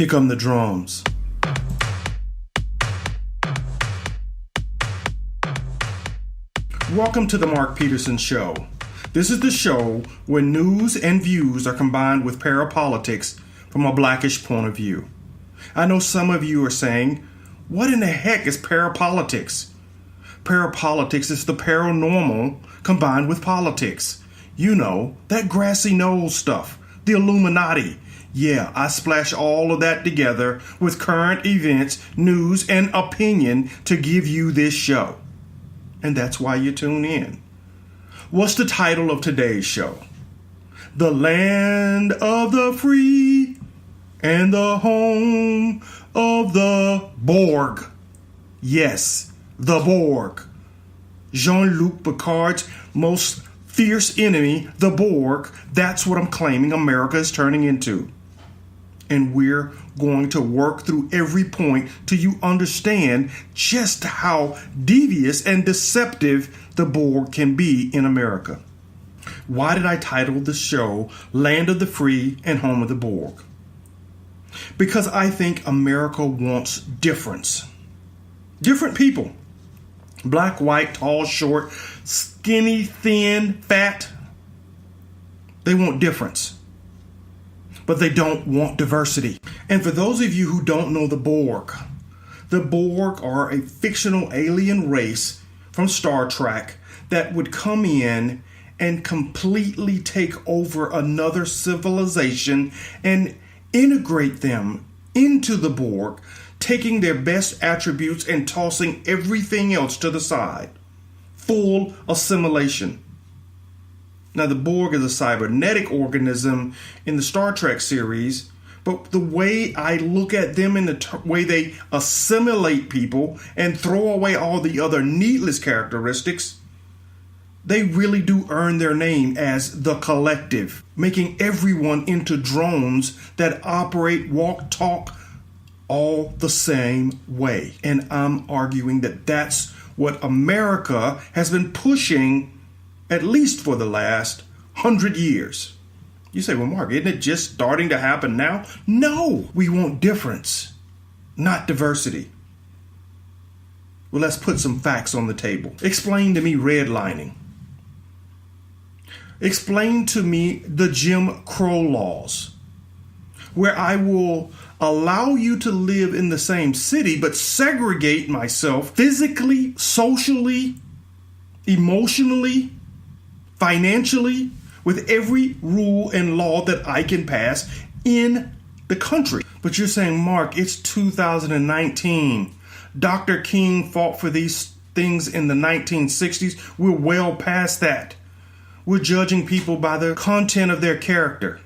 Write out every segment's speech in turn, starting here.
Here come the drums. Welcome to the Mark Peterson Show. This is the show where news and views are combined with parapolitics from a blackish point of view. I know some of you are saying, what in the heck is parapolitics? Parapolitics is the paranormal combined with politics. You know, that grassy knoll stuff, the Illuminati. Yeah, I splash all of that together with current events, news, and opinion to give you this show. And that's why you tune in. What's the title of today's show? The land of the free and the home of the Borg. Yes, the Borg. Jean-Luc Picard's most fierce enemy, the Borg. That's what I'm claiming America is turning into. And we're going to work through every point till you understand just how devious and deceptive the Borg can be in America. Why did I title the show Land of the Free and Home of the Borg? Because I think America wants difference. Different people. Black, white, tall, short, skinny, thin, fat. They want difference. But they don't want diversity. And for those of you who don't know the Borg are a fictional alien race from Star Trek that would come in and completely take over another civilization and integrate them into the Borg, taking their best attributes and tossing everything else to the side. Full assimilation. Now, the Borg is a cybernetic organism in the Star Trek series, but the way I look at them and the way they assimilate people and throw away all the other needless characteristics, they really do earn their name as the collective, making everyone into drones that operate, walk, talk, all the same way. And I'm arguing that that's what America has been pushing at least for the last 100 years. You say, well, Mark, isn't it just starting to happen now? No, we want difference, not diversity. Well, let's put some facts on the table. Explain to me redlining. Explain to me the Jim Crow laws, where I will allow you to live in the same city, but segregate myself physically, socially, emotionally, financially, with every rule and law that I can pass in the country. But you're saying, Mark, it's 2019. Dr. King fought for these things in the 1960s. We're well past that. We're judging people by the content of their character.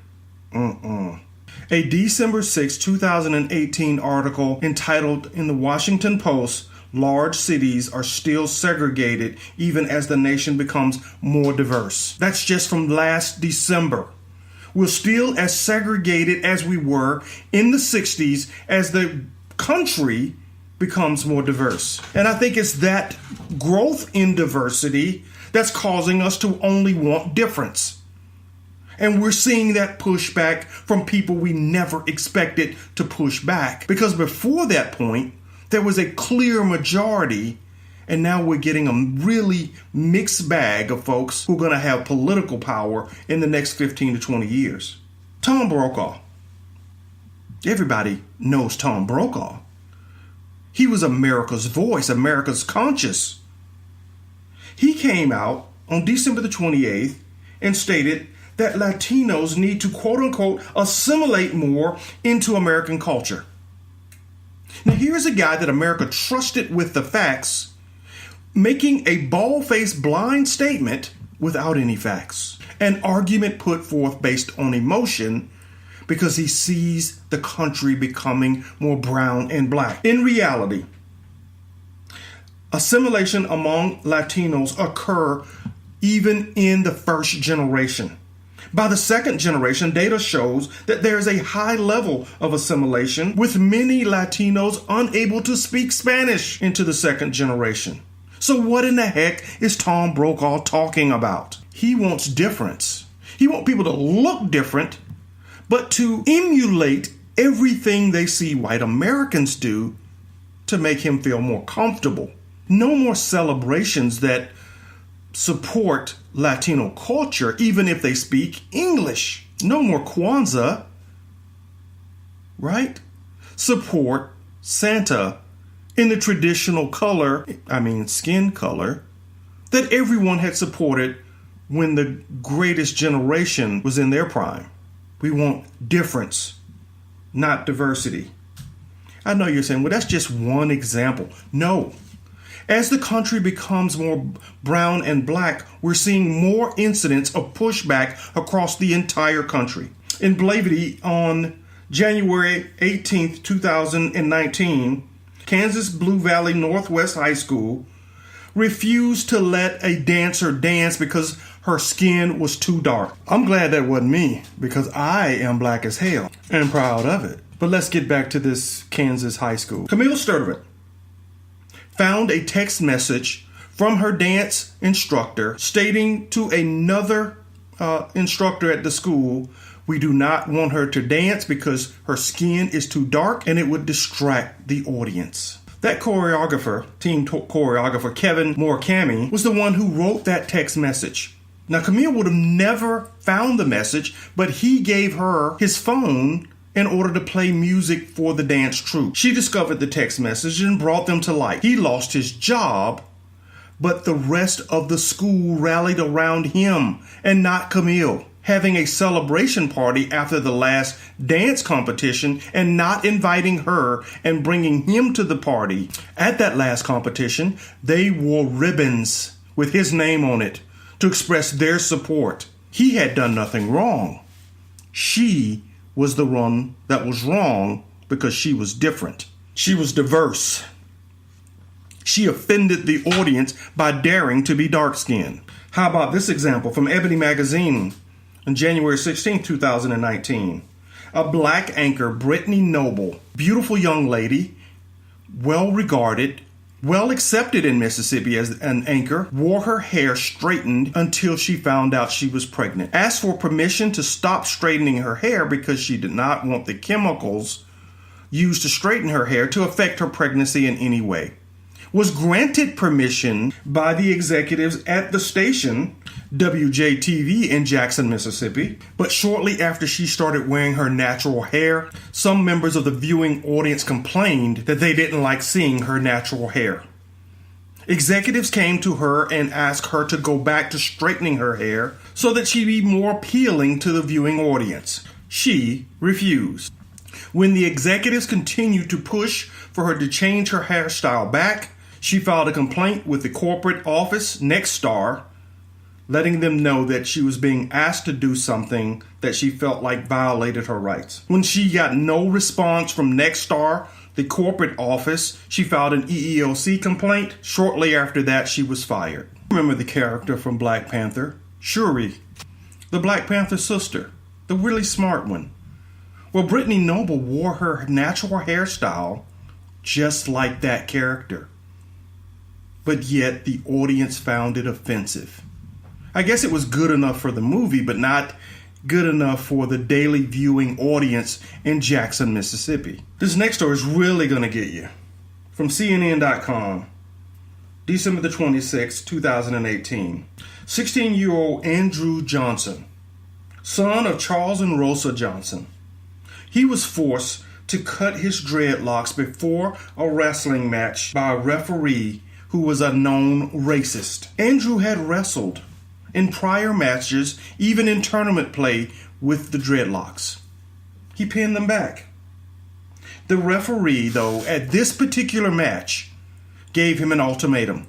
A December 6, 2018 article entitled in the Washington Post, "Large cities are still segregated even as the nation becomes more diverse." That's just from last December. We're still as segregated as we were in the 60s as the country becomes more diverse. And I think it's that growth in diversity that's causing us to only want difference. And we're seeing that pushback from people we never expected to push back. Because before that point, there was a clear majority, and now we're getting a really mixed bag of folks who are going to have political power in the next 15 to 20 years. Tom Brokaw. Everybody knows Tom Brokaw. He was America's voice, America's conscience. He came out on December the 28th and stated that Latinos need to, quote unquote, assimilate more into American culture. Now, here's a guy that America trusted with the facts, making a bald-faced blind statement without any facts. An argument put forth based on emotion because he sees the country becoming more brown and black. In reality, assimilation among Latinos occur even in the first generation. By the second generation, data shows that there is a high level of assimilation, with many Latinos unable to speak Spanish into the second generation. So what in the heck is Tom Brokaw talking about? He wants difference. He wants people to look different, but to emulate everything they see white Americans do to make him feel more comfortable. No more celebrations that support Latino culture, even if they speak English. No more Kwanzaa, right? Support Santa in the traditional skin color, that everyone had supported when the greatest generation was in their prime. We want difference, not diversity. I know you're saying, well, that's just one example. No. As the country becomes more brown and black, we're seeing more incidents of pushback across the entire country. In Blavity, on January 18th, 2019, Kansas Blue Valley Northwest High School refused to let a dancer dance because her skin was too dark. I'm glad that wasn't me, because I am black as hell and proud of it. But let's get back to this Kansas high school. Camille Sturdivant found a text message from her dance instructor stating to another instructor at the school, we do not want her to dance because her skin is too dark and it would distract the audience. That team choreographer, Kevin Murakami, was the one who wrote that text message. Now, Camille would have never found the message, but he gave her his phone in order to play music for the dance troupe. She discovered the text message and brought them to light. He lost his job, but the rest of the school rallied around him and not Camille, having a celebration party after the last dance competition and not inviting her and bringing him to the party. At that last competition, they wore ribbons with his name on it to express their support. He had done nothing wrong. She was the one that was wrong because she was different. She was diverse. She offended the audience by daring to be dark-skinned. How about this example from Ebony Magazine on January 16, 2019? A black anchor, Brittany Noble, beautiful young lady, well-regarded, well accepted in Mississippi as an anchor, wore her hair straightened until she found out she was pregnant. Asked for permission to stop straightening her hair because she did not want the chemicals used to straighten her hair to affect her pregnancy in any way. Was granted permission by the executives at the station, WJTV in Jackson, Mississippi. But shortly after she started wearing her natural hair, some members of the viewing audience complained that they didn't like seeing her natural hair. Executives came to her and asked her to go back to straightening her hair so that she'd be more appealing to the viewing audience. She refused. When the executives continued to push for her to change her hairstyle back, she filed a complaint with the corporate office, Nexstar, letting them know that she was being asked to do something that she felt like violated her rights. When she got no response from Nexstar, the corporate office, she filed an EEOC complaint. Shortly after that, she was fired. Remember the character from Black Panther? Shuri, the Black Panther sister, the really smart one. Well, Brittany Noble wore her natural hairstyle just like that character. But yet the audience found it offensive. I guess it was good enough for the movie, but not good enough for the daily viewing audience in Jackson, Mississippi. This next story is really going to get you. From CNN.com, December the 26th, 2018. 16-year-old Andrew Johnson, son of Charles and Rosa Johnson. He was forced to cut his dreadlocks before a wrestling match by a referee who was a known racist. Andrew had wrestled in prior matches, even in tournament play, with the dreadlocks. He pinned them back. The referee, though, at this particular match, gave him an ultimatum.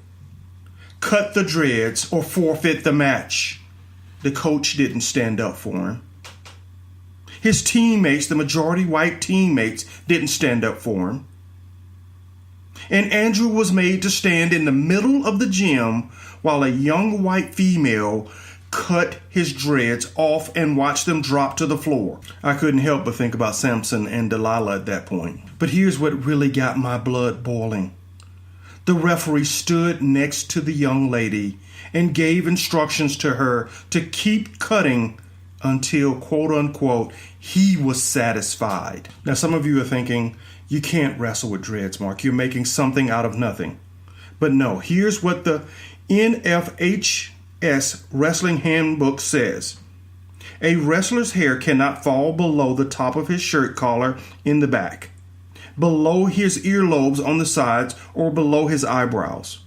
Cut the dreads or forfeit the match. The coach didn't stand up for him. His teammates, the majority white teammates, didn't stand up for him. And Andrew was made to stand in the middle of the gym while a young white female cut his dreads off and watched them drop to the floor. I couldn't help but think about Samson and Delilah at that point. But here's what really got my blood boiling. The referee stood next to the young lady and gave instructions to her to keep cutting until, quote unquote, he was satisfied. Now, some of you are thinking, you can't wrestle with dreads, Mark. You're making something out of nothing. But no, here's what the NFHS Wrestling Handbook says. A wrestler's hair cannot fall below the top of his shirt collar in the back, below his earlobes on the sides, or below his eyebrows.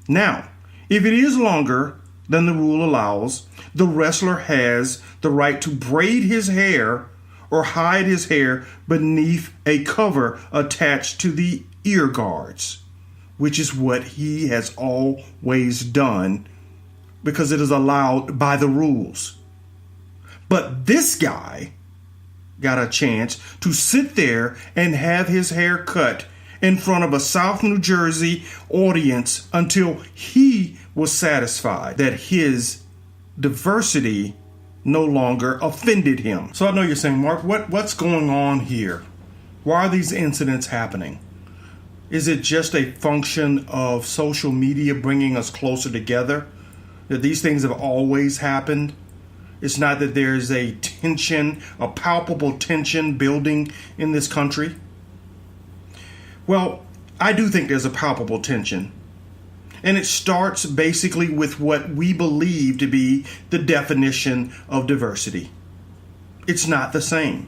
Now, if it is longer than the rule allows, the wrestler has the right to braid his hair or hide his hair beneath a cover attached to the ear guards, which is what he has always done because it is allowed by the rules. But this guy got a chance to sit there and have his hair cut in front of a South New Jersey audience until he was satisfied that his diversity no longer offended him. So I know you're saying, Mark, what's going on here? Why are these incidents happening? Is it just a function of social media bringing us closer together? That these things have always happened? It's not that there's a tension, a palpable tension building in this country? Well, I do think there's a palpable tension. And it starts basically with what we believe to be the definition of diversity. It's not the same.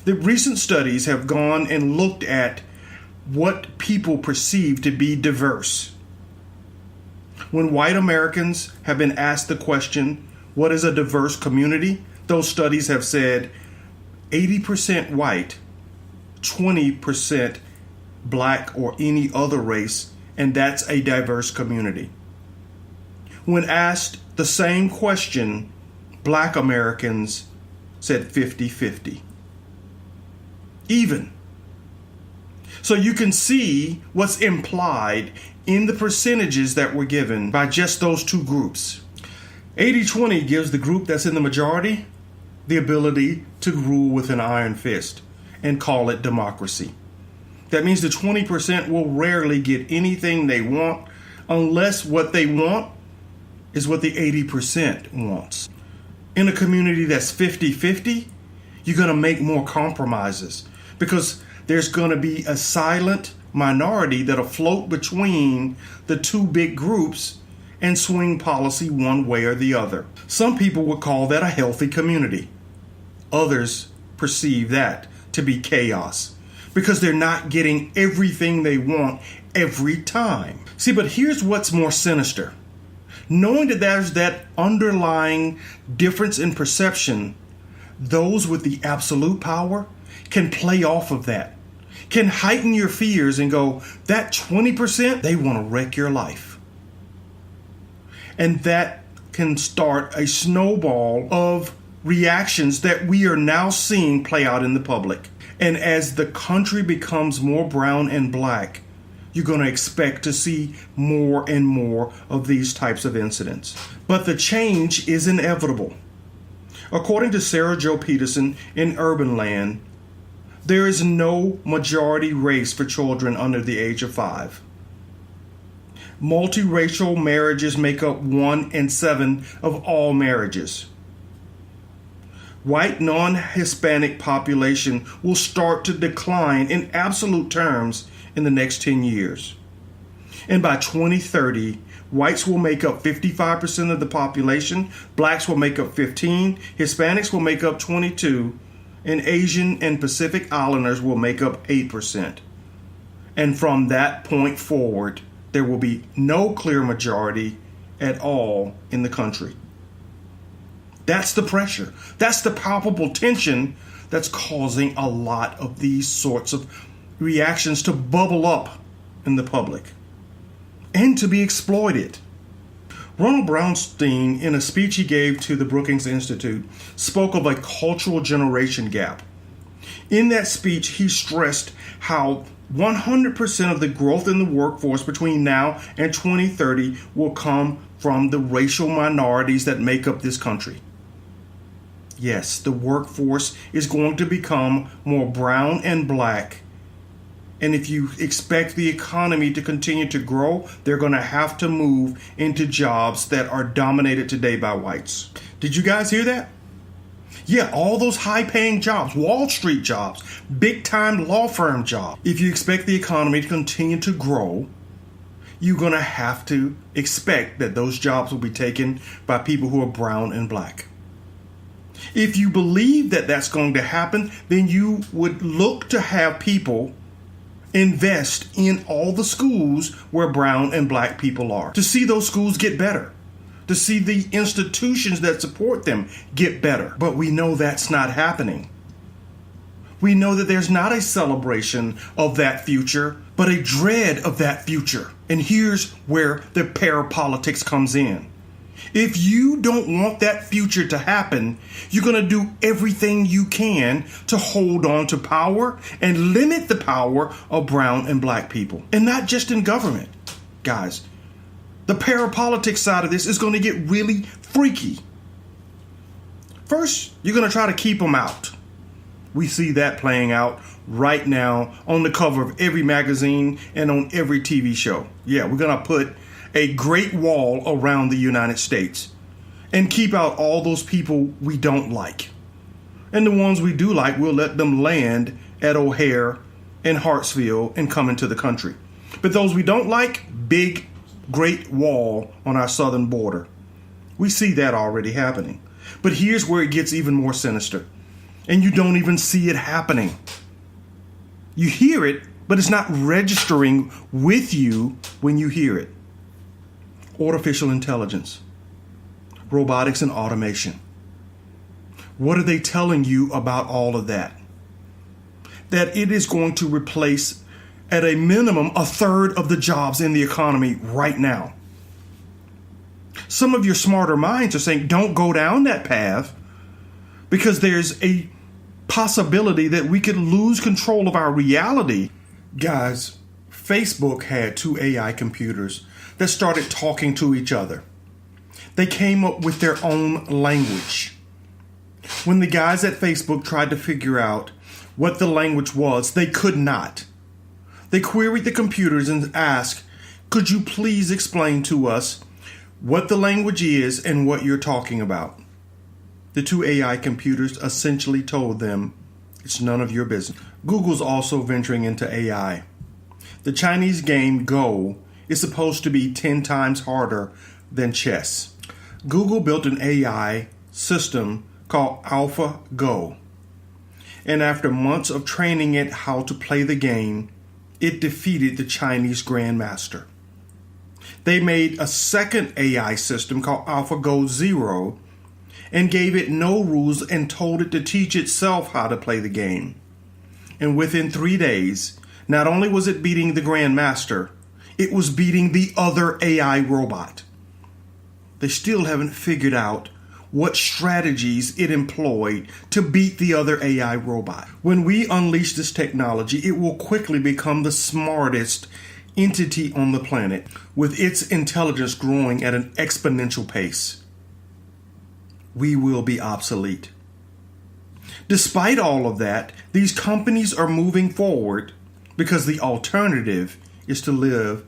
The recent studies have gone and looked at what people perceive to be diverse. When white Americans have been asked the question, what is a diverse community? Those studies have said 80% white, 20% black or any other race, and that's a diverse community. When asked the same question, black Americans said 50-50. Even. So you can see what's implied in the percentages that were given by just those two groups. 80-20 gives the group that's in the majority the ability to rule with an iron fist and call it democracy. That means the 20% will rarely get anything they want unless what they want is what the 80% wants. In a community that's 50-50, you're going to make more compromises because there's going to be a silent minority that'll float between the two big groups and swing policy one way or the other. Some people would call that a healthy community. Others perceive that to be chaos because they're not getting everything they want every time. See, but here's what's more sinister. Knowing that there's that underlying difference in perception, those with the absolute power can play off of that, can heighten your fears and go, that 20%, they want to wreck your life. And that can start a snowball of reactions that we are now seeing play out in the public. And as the country becomes more brown and black, you're going to expect to see more and more of these types of incidents. But the change is inevitable. According to Sarah Jo Peterson in Urban Land, there is no majority race for children under the age of 5. Multiracial marriages make up 1 in 7 of all marriages. White non-Hispanic population will start to decline in absolute terms in the next 10 years. And by 2030, whites will make up 55% of the population, blacks will make up 15%, Hispanics will make up 22%, and Asian and Pacific Islanders will make up 8%. And from that point forward, there will be no clear majority at all in the country. That's the pressure. That's the palpable tension that's causing a lot of these sorts of reactions to bubble up in the public and to be exploited. Ronald Brownstein, in a speech he gave to the Brookings Institute, spoke of a cultural generation gap. In that speech, he stressed how 100% of the growth in the workforce between now and 2030 will come from the racial minorities that make up this country. Yes, the workforce is going to become more brown and black And if you expect the economy to continue to grow, they're going to have to move into jobs that are dominated today by whites. Did you guys hear that? Yeah, all those high-paying jobs, Wall Street jobs, big-time law firm jobs. If you expect the economy to continue to grow, you're going to have to expect that those jobs will be taken by people who are brown and black. If you believe that that's going to happen, then you would look to have people invest in all the schools where brown and black people are, to see those schools get better, to see the institutions that support them get better. But we know that's not happening. We know that there's not a celebration of that future, but a dread of that future. And here's where the parapolitics comes in. If you don't want that future to happen, you're going to do everything you can to hold on to power and limit the power of brown and black people. And not just in government, guys. The parapolitics side of this is going to get really freaky. First, you're going to try to keep them out. We see that playing out right now on the cover of every magazine and on every TV show. Yeah, we're going to put a great wall around the United States and keep out all those people we don't like. And the ones we do like, we'll let them land at O'Hare and Hartsfield and come into the country. But those we don't like, big, great wall on our southern border. We see that already happening. But here's where it gets even more sinister. And you don't even see it happening. You hear it, but it's not registering with you when you hear it. Artificial intelligence, robotics and automation. What are they telling you about all of that? That it is going to replace, at a minimum, a third of the jobs in the economy right now. Some of your smarter minds are saying, don't go down that path, because there's a possibility that we could lose control of our reality. Guys, Facebook had 2 AI computers that started talking to each other. They came up with their own language. When the guys at Facebook tried to figure out what the language was, they could not. They queried the computers and asked, could you please explain to us what the language is and what you're talking about? The 2 AI computers essentially told them, it's none of your business. Google's also venturing into AI. The Chinese game Go is supposed to be 10 times harder than chess. Google built an AI system called AlphaGo. And after months of training it how to play the game, it defeated the Chinese Grandmaster. They made a second AI system called AlphaGo Zero and gave it no rules and told it to teach itself how to play the game. And within 3 days, not only was it beating the Grandmaster, it was beating the other AI robot. They still haven't figured out what strategies it employed to beat the other AI robot. When we unleash this technology, it will quickly become the smartest entity on the planet, with its intelligence growing at an exponential pace. We will be obsolete. Despite all of that, these companies are moving forward because the alternative is to live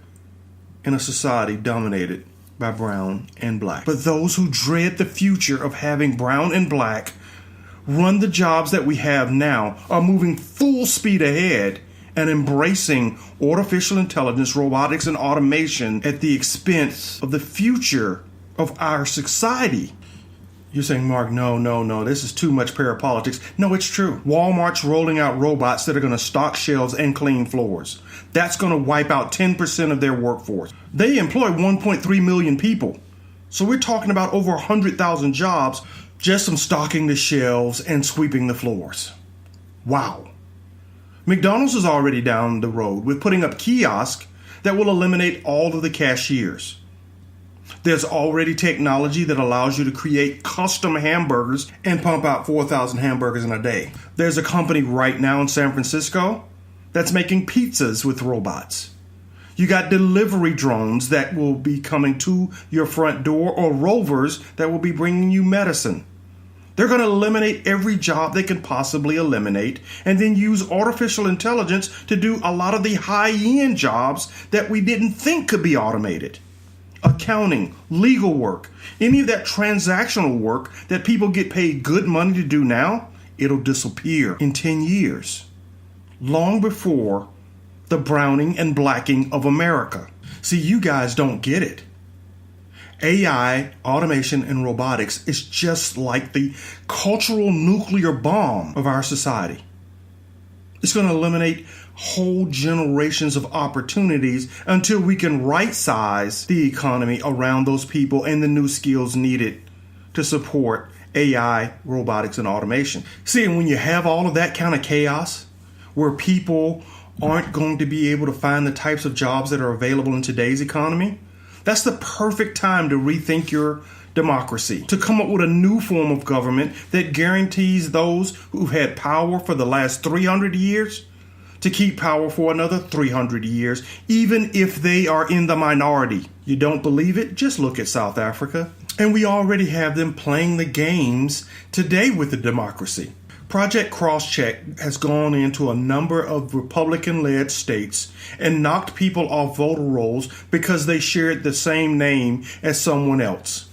in a society dominated by brown and black. But those who dread the future of having brown and black run the jobs that we have now are moving full speed ahead and embracing artificial intelligence, robotics, and automation at the expense of the future of our society. You're saying, Mark, no, this is too much parapolitics. No, it's true. Walmart's rolling out robots that are going to stock shelves and clean floors. That's going to wipe out 10% of their workforce. They employ 1.3 million people. So we're talking about over 100,000 jobs just from stocking the shelves and sweeping the floors. Wow. McDonald's is already down the road with putting up kiosks that will eliminate all of the cashiers. There's already technology that allows you to create custom hamburgers and pump out 4,000 hamburgers in a day. There's a company right now in San Francisco that's making pizzas with robots. You got delivery drones that will be coming to your front door, or rovers that will be bringing you medicine. They're going to eliminate every job they can possibly eliminate and then use artificial intelligence to do a lot of the high-end jobs that we didn't think could be automated. Accounting, legal work, any of that transactional work that people get paid good money to do now, it'll disappear in 10 years, long before the browning and blacking of America. See, you guys don't get it. AI, automation, and robotics is just like the cultural nuclear bomb of our society. It's going to eliminate whole generations of opportunities until we can right-size the economy around those people and the new skills needed to support AI, robotics, and automation. See, and when you have all of that kind of chaos, where people aren't going to be able to find the types of jobs that are available in today's economy, that's the perfect time to rethink your democracy, to come up with a new form of government that guarantees those who've had power for the last 300 years to keep power for another 300 years, even if they are in the minority. You don't believe it? Just look at South Africa. And we already have them playing the games today with the democracy. Project Crosscheck has gone into a number of Republican-led states and knocked people off voter rolls because they shared the same name as someone else.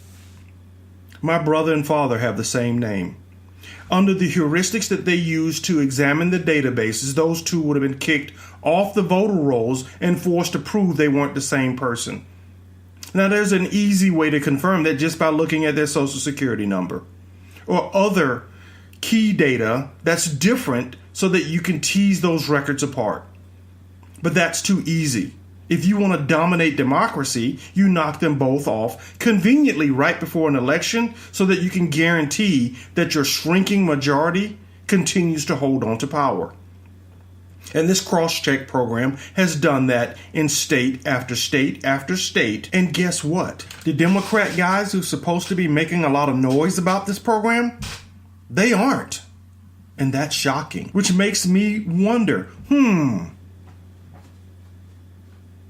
My brother and father have the same name. Under the heuristics that they used to examine the databases, those two would have been kicked off the voter rolls and forced to prove they weren't the same person. Now, there's an easy way to confirm that just by looking at their social security number or other key data that's different so that you can tease those records apart. But that's too easy. If you want to dominate democracy, you knock them both off conveniently right before an election so that you can guarantee that your shrinking majority continues to hold on to power. And this cross-check program has done that in state after state after state. And guess what? The Democrat guys who're supposed to be making a lot of noise about this program, they aren't. And that's shocking. Which makes me wonder,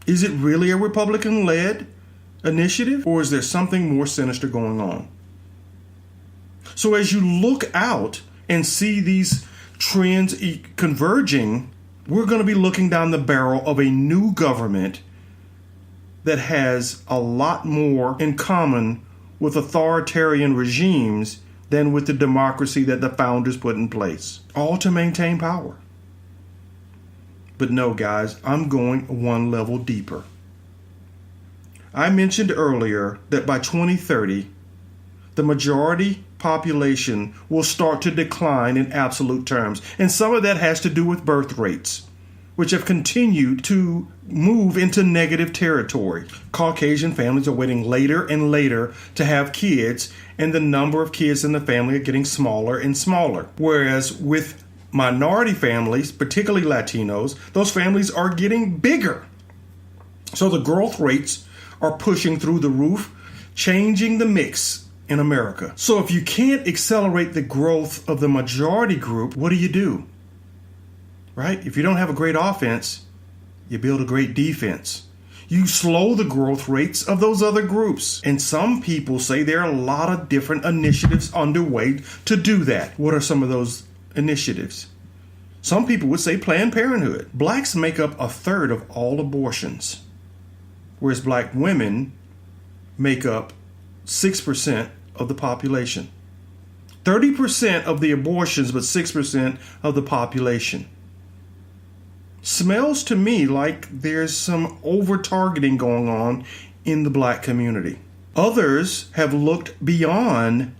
is it really a Republican-led initiative? Or is there something more sinister going on? So as you look out and see these trends converging, we're going to be looking down the barrel of a new government that has a lot more in common with authoritarian regimes than with the democracy that the founders put in place, all to maintain power. But no, guys, I'm going one level deeper. I mentioned earlier that by 2030, the majority population will start to decline in absolute terms. And some of that has to do with birth rates, which have continued to move into negative territory. Caucasian families are waiting later and later to have kids, and the number of kids in the family are getting smaller and smaller. Whereas with minority families, particularly Latinos, those families are getting bigger. So the growth rates are pushing through the roof, changing the mix in America. So if you can't accelerate the growth of the majority group, what do? Right? If you don't have a great offense, you build a great defense. You slow the growth rates of those other groups. And some people say there are a lot of different initiatives underway to do that. What are some of those initiatives? Some people would say Planned Parenthood. Blacks make up 1/3 of all abortions, whereas black women make up 6% of the population. 30% of the abortions, but 6% of the population. Smells to me like there's some over-targeting going on in the black community. Others have looked beyond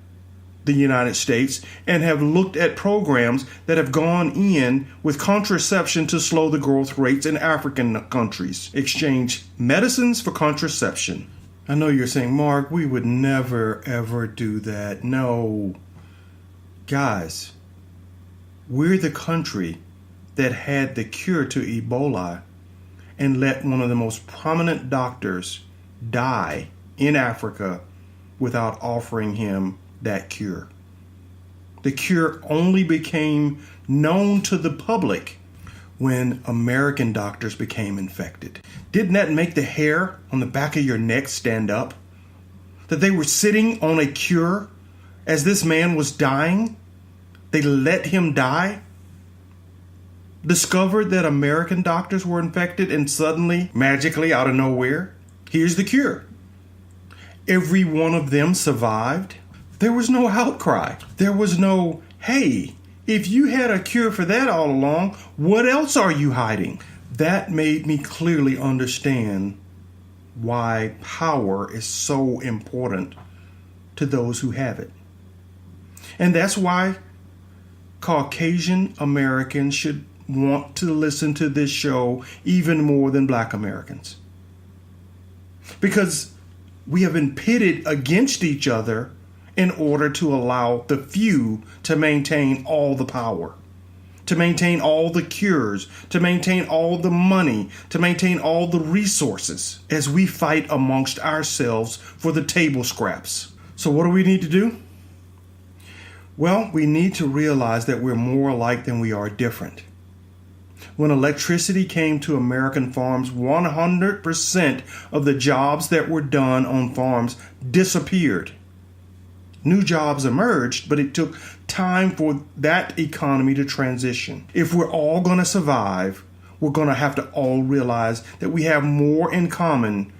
the United States and have looked at programs that have gone in with contraception to slow the growth rates in African countries. Exchange medicines for contraception. I know you're saying, Mark, we would never, ever do that. No. Guys, we're the country that had the cure to Ebola and let one of the most prominent doctors die in Africa without offering him that cure. The cure only became known to the public when American doctors became infected. Didn't that make the hair on the back of your neck stand up? That they were sitting on a cure as this man was dying, they let him die, discovered that American doctors were infected, and suddenly, magically out of nowhere, here's the cure. Every one of them survived. There was no outcry. There was no, hey, if you had a cure for that all along, what else are you hiding? That made me clearly understand why power is so important to those who have it. And that's why Caucasian Americans should want to listen to this show even more than Black Americans. Because we have been pitted against each other in order to allow the few to maintain all the power, to maintain all the cures, to maintain all the money, to maintain all the resources as we fight amongst ourselves for the table scraps. So what do we need to do? Well, we need to realize that we're more alike than we are different. When electricity came to American farms, 100% of the jobs that were done on farms disappeared. New jobs emerged, but it took time for that economy to transition. If we're all going to survive, we're going to have to all realize that we have more in common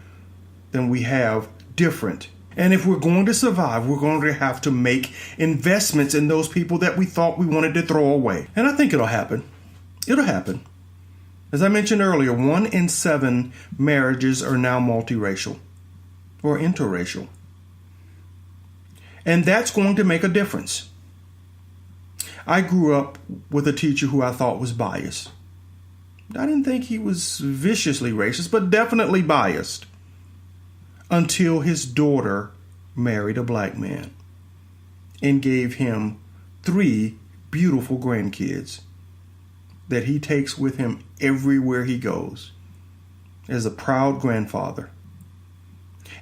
than we have different. And if we're going to survive, we're going to have to make investments in those people that we thought we wanted to throw away. And I think it'll happen. It'll happen. As I mentioned earlier, 1 in 7 marriages are now multiracial or interracial. And that's going to make a difference. I grew up with a teacher who I thought was biased. I didn't think he was viciously racist, but definitely biased. Until his daughter married a Black man and gave him 3 beautiful grandkids that he takes with him everywhere he goes as a proud grandfather.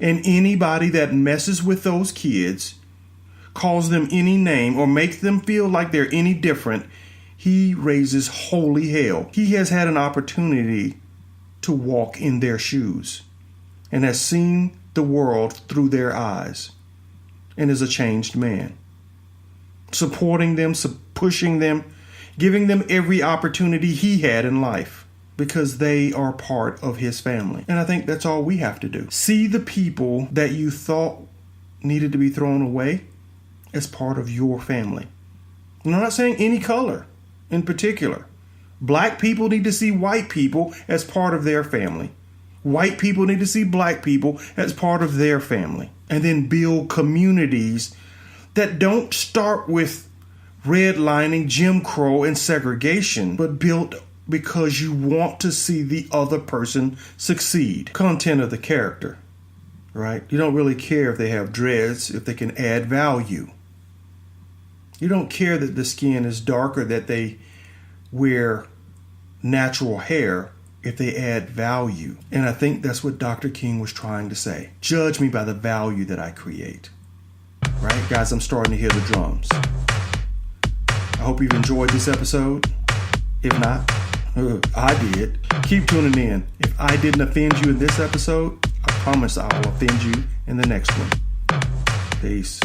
And anybody that messes with those kids, calls them any name, or makes them feel like they're any different, he raises holy hell. He has had an opportunity to walk in their shoes and has seen the world through their eyes and is a changed man. Supporting them, pushing them, giving them every opportunity he had in life because they are part of his family. And I think that's all we have to do. See the people that you thought needed to be thrown away as part of your family. And I'm not saying any color in particular. Black people need to see white people as part of their family. White people need to see Black people as part of their family. And then build communities that don't start with redlining, Jim Crow, and segregation, but built because you want to see the other person succeed. Content of the character, right? You don't really care if they have dreads, if they can add value. You don't care that the skin is darker, that they wear natural hair, if they add value. And I think that's what Dr. King was trying to say. Judge me by the value that I create. Right, guys, I'm starting to hear the drums. I hope you've enjoyed this episode. If not, I did. Keep tuning in. If I didn't offend you in this episode, I promise I will offend you in the next one. Peace.